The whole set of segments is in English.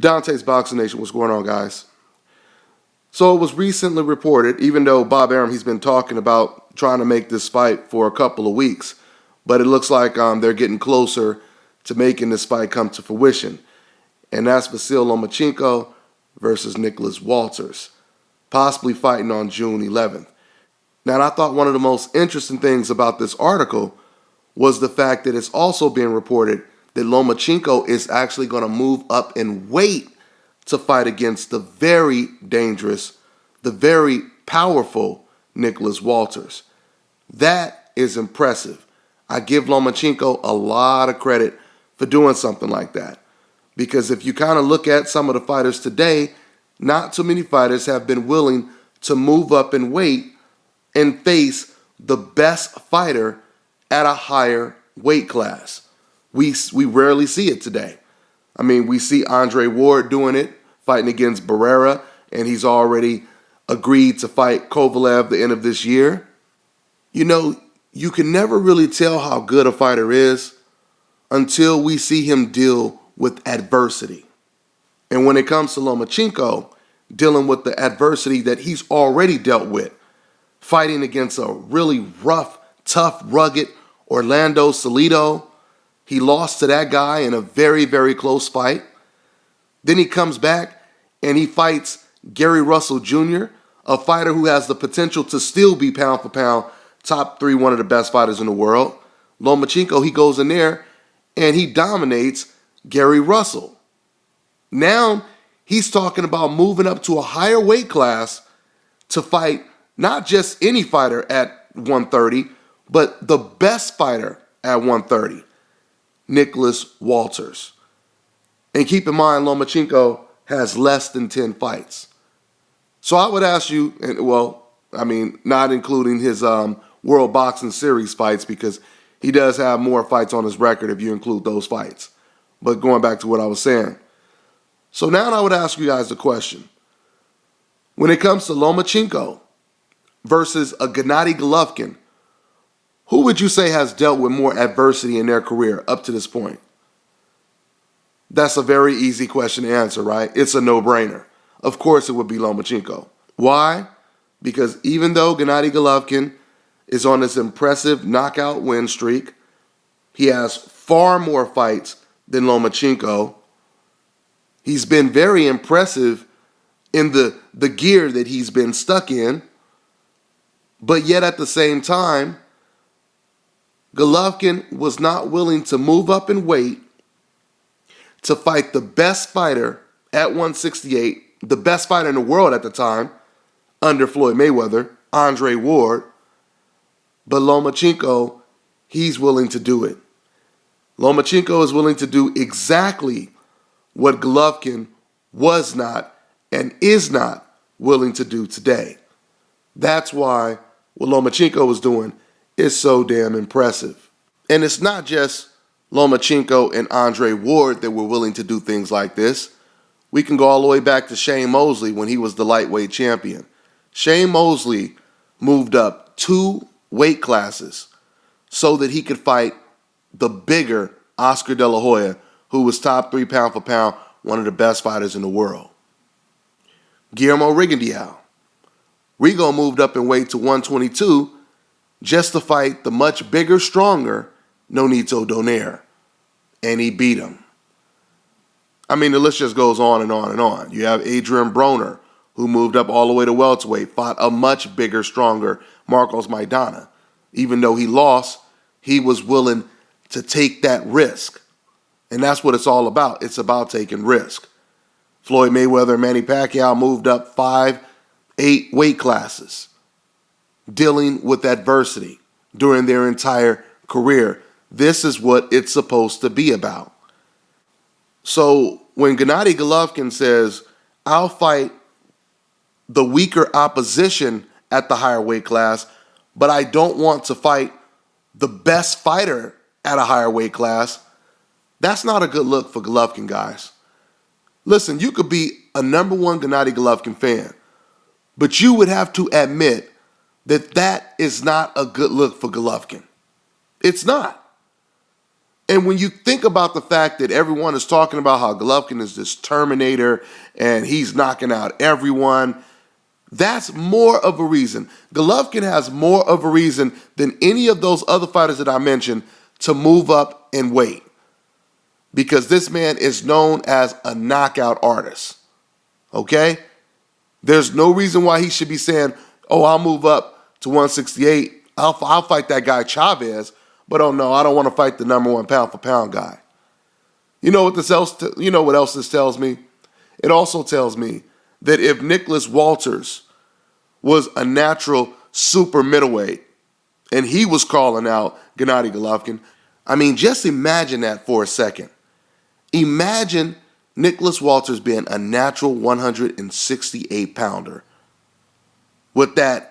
Dante's Boxing Nation, what's going on, guys? So it was recently reported, even though Bob Arum, he's been talking about trying to make this fight for a couple of weeks, but it looks like they're getting closer to making this fight come to fruition. And that's Vasyl Lomachenko versus Nicholas Walters, possibly fighting on June 11th. Now, and I thought one of the most interesting things about this article was the fact that it's also being reported that Lomachenko is actually going to move up in weight to fight against the very dangerous, the very powerful Nicholas Walters. That is impressive. I give Lomachenko a lot of credit for doing something like that. Because if you kind of look at some of the fighters today, not too many fighters have been willing to move up in weight and face the best fighter at a higher weight class. We rarely see it today. I mean, we see Andre Ward doing it, fighting against Barrera, and he's already agreed to fight Kovalev the end of this year. You know, you can never really tell how good a fighter is until we see him deal with adversity. And when it comes to Lomachenko, dealing with the adversity that he's already dealt with, fighting against a really rough, tough, rugged Orlando Salido. He lost to that guy in a very, very close fight. Then he comes back and he fights Gary Russell Jr., a fighter who has the potential to still be pound for pound top 3, one of the best fighters in the world. Lomachenko, he goes in there and he dominates Gary Russell. Now he's talking about moving up to a higher weight class to fight not just any fighter at 130, but the best fighter at 130, Nicholas Walters. And keep in mind, Lomachenko has less than 10 fights. So I would ask you, not including his World Boxing Series fights, because he does have more fights on his record if you include those fights. But going back to what I was saying. So now I would ask you guys a question. When it comes to Lomachenko versus a Gennady Golovkin, who would you say has dealt with more adversity in their career up to this point? That's a very easy question to answer, right? It's a no-brainer. Of course it would be Lomachenko. Why? Because even though Gennady Golovkin is on this impressive knockout win streak, he has far more fights than Lomachenko. He's been very impressive in the gear that he's been stuck in, but yet at the same time, Golovkin was not willing to move up in weight to fight the best fighter at 168, the best fighter in the world at the time, under Floyd Mayweather, Andre Ward. But Lomachenko, he's willing to do it. Lomachenko is willing to do exactly what Golovkin was not and is not willing to do today. That's why what Lomachenko was doing is so damn impressive. And it's not just Lomachenko and Andre Ward that were willing to do things like this. We can go all the way back to Shane Mosley when he was the lightweight champion. Shane Mosley moved up 2 weight classes so that he could fight the bigger Oscar De La Hoya, who was top 3 pound for pound, one of the best fighters in the world. Guillermo Rigondeaux. Rigo moved up in weight to 122 just to fight the much bigger, stronger Nonito Donaire. And he beat him. I mean, the list just goes on and on and on. You have Adrian Broner, who moved up all the way to welterweight, fought a much bigger, stronger Marcos Maidana. Even though he lost, he was willing to take that risk. And that's what it's all about. It's about taking risk. Floyd Mayweather and Manny Pacquiao moved up 5, 8 weight classes, dealing with adversity during their entire career. This is what it's supposed to be about. So when Gennady Golovkin says, I'll fight the weaker opposition at the higher weight class, but I don't want to fight the best fighter at a higher weight class, that's not a good look for Golovkin, guys. Listen, you could be a number 1 Gennady Golovkin fan, but you would have to admit that that is not a good look for Golovkin. It's not. And when you think about the fact that everyone is talking about how Golovkin is this Terminator and he's knocking out everyone, that's more of a reason. Golovkin has more of a reason than any of those other fighters that I mentioned to move up and weight. Because this man is known as a knockout artist. Okay? There's no reason why he should be saying, oh, I'll move up to 168. I'll fight that guy Chavez, but oh no, I don't want to fight the number one pound for pound guy. You know what else this tells me? It also tells me that if Nicholas Walters was a natural super middleweight and he was calling out Gennady Golovkin, I mean, just imagine that for a second. Imagine Nicholas Walters being a natural 168 pounder with that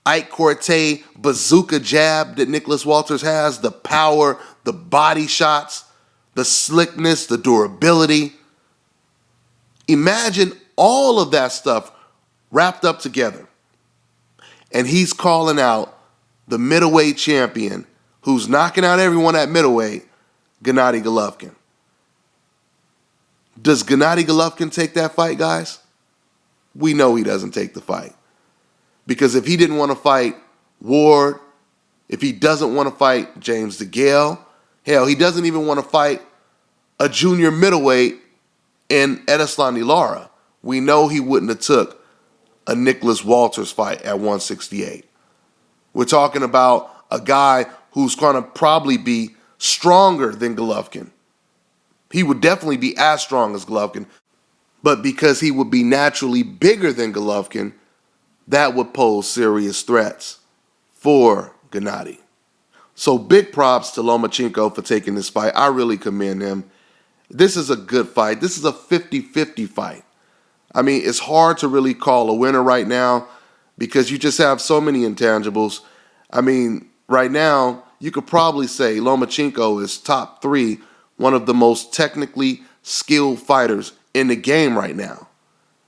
Ike Corte bazooka jab that Nicholas Walters has, the power, the body shots, the slickness, the durability. Imagine all of that stuff wrapped up together. And he's calling out the middleweight champion who's knocking out everyone at middleweight, Gennady Golovkin. Does Gennady Golovkin take that fight, guys? We know he doesn't take the fight. Because if he didn't want to fight Ward, if he doesn't want to fight James DeGale, hell, he doesn't even want to fight a junior middleweight in Erislandy Lara, we know he wouldn't have took a Nicholas Walters fight at 168. We're talking about a guy who's going to probably be stronger than Golovkin. He would definitely be as strong as Golovkin, but because he would be naturally bigger than Golovkin, that would pose serious threats for Gennady. So big props to Lomachenko for taking this fight. I really commend him. This is a good fight. This is a 50-50 fight. I mean, it's hard to really call a winner right now because you just have so many intangibles. I mean, right now, you could probably say Lomachenko is top 3, one of the most technically skilled fighters in the game right now.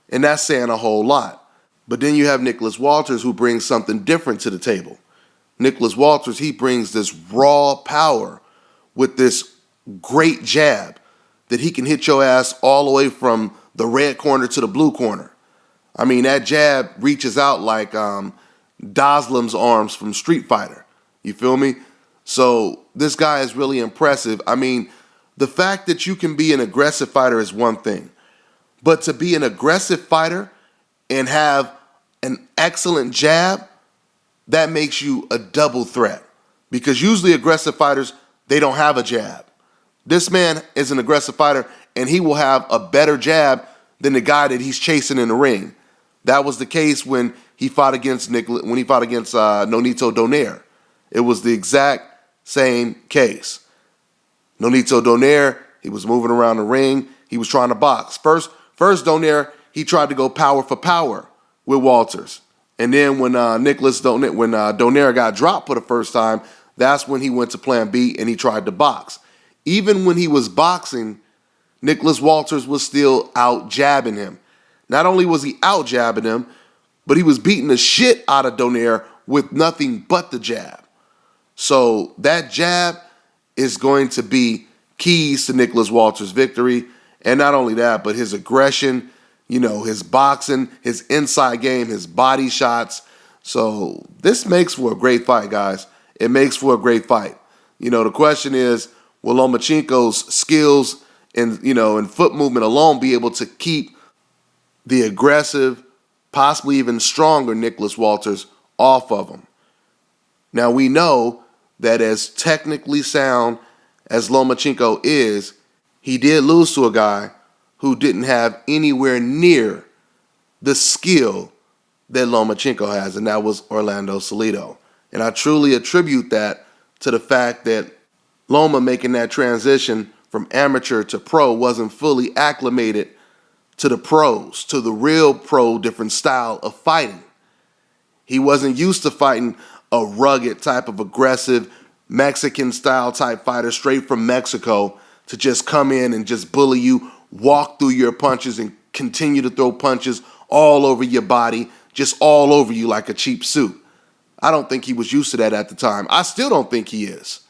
And that's saying a whole lot. But then you have Nicholas Walters, who brings something different to the table. Nicholas Walters, he brings this raw power with this great jab that he can hit your ass all the way from the red corner to the blue corner. I mean, that jab reaches out like Doslem's arms from Street Fighter. You feel me? So this guy is really impressive. I mean, the fact that you can be an aggressive fighter is one thing. But to be an aggressive fighter and have an excellent jab, that makes you a double threat. Because usually aggressive fighters, they don't have a jab. This man is an aggressive fighter, and he will have a better jab than the guy that he's chasing in the ring. That was the case when he fought against Nonito Donaire. It was the exact same case. Nonito Donaire, he was moving around the ring. He was trying to box. First Donaire, he tried to go power for power with Walters. And then when Donaire got dropped for the first time, that's when he went to plan B and he tried to box. Even when he was boxing, Nicholas Walters was still out jabbing him. Not only was he out jabbing him, but he was beating the shit out of Donaire with nothing but the jab. So that jab is going to be keys to Nicholas Walters' victory. And not only that, but his aggression, his boxing, his inside game, his body shots. So this makes for a great fight, guys. It makes for a great fight. The question is, will Lomachenko's skills and foot movement alone be able to keep the aggressive, possibly even stronger Nicholas Walters off of him? Now we know that as technically sound as Lomachenko is, he did lose to a guy who didn't have anywhere near the skill that Lomachenko has, and that was Orlando Salido. And I truly attribute that to the fact that Loma making that transition from amateur to pro wasn't fully acclimated to the pros, to the real pro different style of fighting. He wasn't used to fighting a rugged type of aggressive Mexican style type fighter straight from Mexico to just come in and just bully you, walk through your punches and continue to throw punches all over your body, just all over you like a cheap suit. I don't think he was used to that at the time. I still don't think he is.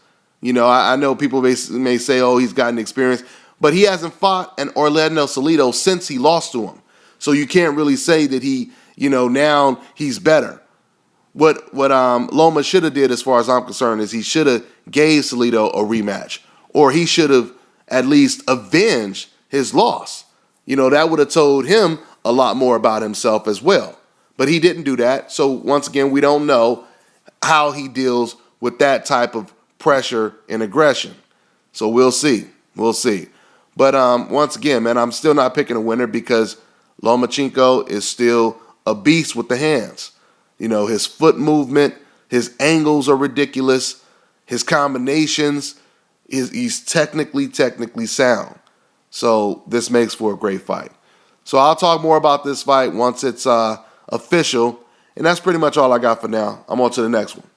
I know people may say, oh, he's gotten experience, but he hasn't fought an Orlando Salido since he lost to him. So you can't really say that now he's better. What Loma should have did, as far as I'm concerned, is he should have gave Salido a rematch, or he should have at least avenged his loss. That would have told him a lot more about himself as well. But he didn't do that. So once again, we don't know how he deals with that type of pressure and aggression. So we'll see. We'll see. But once again, man, I'm still not picking a winner because Lomachenko is still a beast with the hands. His foot movement, his angles are ridiculous. His combinations, he's technically sound. So this makes for a great fight. So I'll talk more about this fight once it's official. And that's pretty much all I got for now. I'm on to the next one.